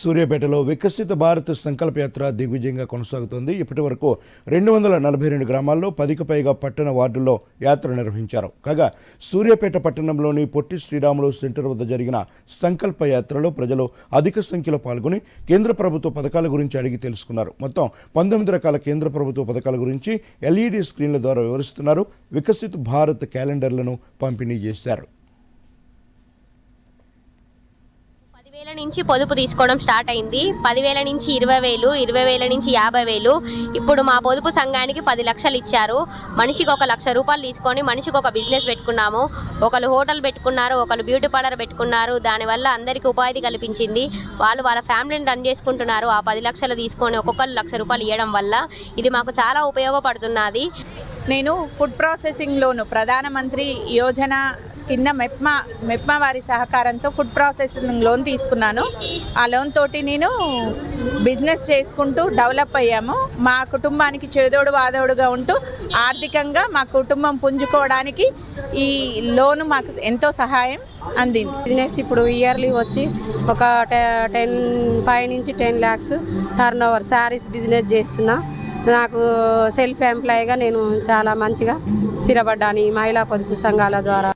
సూర్యాపేటలో వికసిత భారత్ సంకల్ప యాత్ర దిగ్విజయంగా కొనసాగుతోంది. ఇప్పటి వరకు 242 గ్రామాల్లో 10కి పైగా పట్టణ వార్డుల్లో యాత్ర నిర్వహించారు. కాగా సూర్యాపేట పట్టణంలోని పొట్టి శ్రీరాములు సెంటర్ వద్ద జరిగిన సంకల్ప యాత్రలో ప్రజలు అధిక సంఖ్యలో పాల్గొని కేంద్ర ప్రభుత్వ పథకాల గురించి అడిగి తెలుసుకున్నారు. మొత్తం 19 రకాల కేంద్ర ప్రభుత్వ పథకాల గురించి LED స్క్రీన్ల ద్వారా వివరిస్తున్నారు. వికసిత్ భారత్ క్యాలెండర్లను పంపిణీ చేశారు. 10,000 నుంచి పొదుపు తీసుకోవడం స్టార్ట్ అయింది. 10,000 నుంచి 20,000, 20,000 నుంచి 50,000. ఇప్పుడు మా పొదుపు సంఘానికి 10 లక్షలు ఇచ్చారు. మనిషికి 1 లక్ష రూపాయలు తీసుకొని మనిషికి ఒక బిజినెస్ పెట్టుకున్నాము. ఒకళ్ళు హోటల్ పెట్టుకున్నారు, ఒకళ్ళు బ్యూటీ పార్లర్ పెట్టుకున్నారు. దానివల్ల అందరికీ ఉపాధి కల్పించింది. వాళ్ళ ఫ్యామిలీని రన్ చేసుకుంటున్నారు. ఆ 10 లక్షలు తీసుకొని ఒక్కొక్కరు 1 లక్ష రూపాయలు ఇవ్వడం వల్ల ఇది మాకు చాలా ఉపయోగపడుతున్నది. నేను ఫుడ్ ప్రాసెసింగ్ లోను ప్రధానమంత్రి యోజన కింద మెప్మా వారి సహకారంతో ఫుడ్ ప్రాసెసింగ్ లోన్ తీసుకున్నాను. ఆ లోన్ తోటి నేను బిజినెస్ చేసుకుంటూ డెవలప్ అయ్యాము. మా కుటుంబానికి చేదోడు వాదోడుగా ఉంటూ ఆర్థికంగా మా కుటుంబం పుంజుకోవడానికి ఈ లోను మాకు ఎంతో సహాయం అందింది. బిజినెస్ ఇప్పుడు ఇయర్లీ వచ్చి ఒక 5 నుంచి 10 lakhs turn over saris business చేస్తున్నా. నాకు సెల్ఫ్ ఎంప్లాయీగా నేను చాలా మంచిగా స్థిరపడ్డాను ఈ మహిళా పొదుపు సంఘాల ద్వారా.